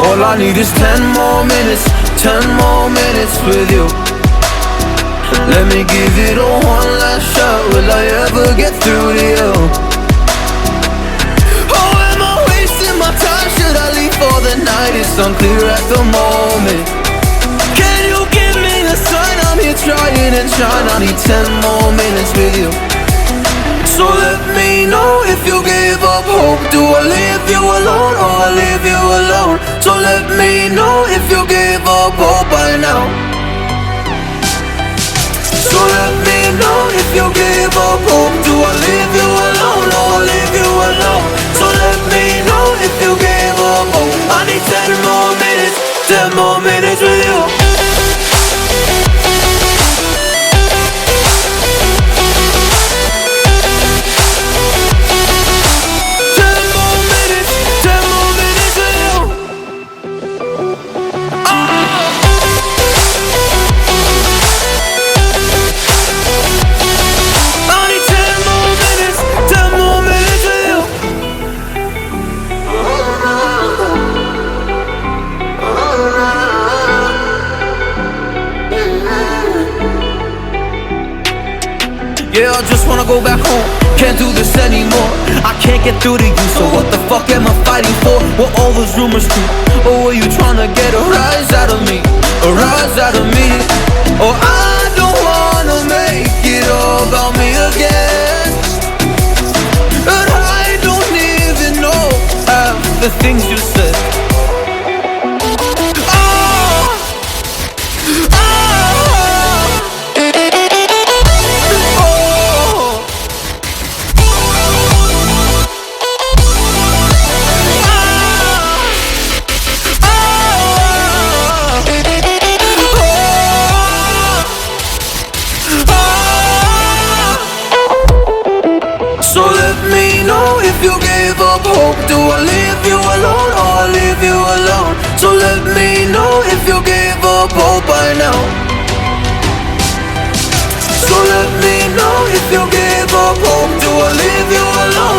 All I need is 10 more minutes, 10 more minutes with you. Let me give it a one last shot. Will I ever get through to you? Oh, am I wasting my time? Should I leave for the night? It's unclear at the moment. Can you give me a sign? I'm here trying and trying. I need 10 more minutes with you. So let me know if you give up hope. Do I leave you alone or I leave you alone? So let me know if you give up hope by now. So let me know if you give up hope. Do I leave you alone or I leave you alone? So let me know if you give up hope. I need 10 more minutes, 10 more minutes with you. Yeah, I just wanna go back home. Can't do this anymore. I can't get through to you, so what the fuck am I fighting for? Were all those rumors true? Or were you trying to get a rise out of me? A rise out of me? Or I don't wanna make it all about me again. And I don't even know half the things you said. So let me know if you give up hope. Do I leave you alone or I leave you alone? So let me know if you give up hope by now. So let me know if you give up hope. Do I leave you alone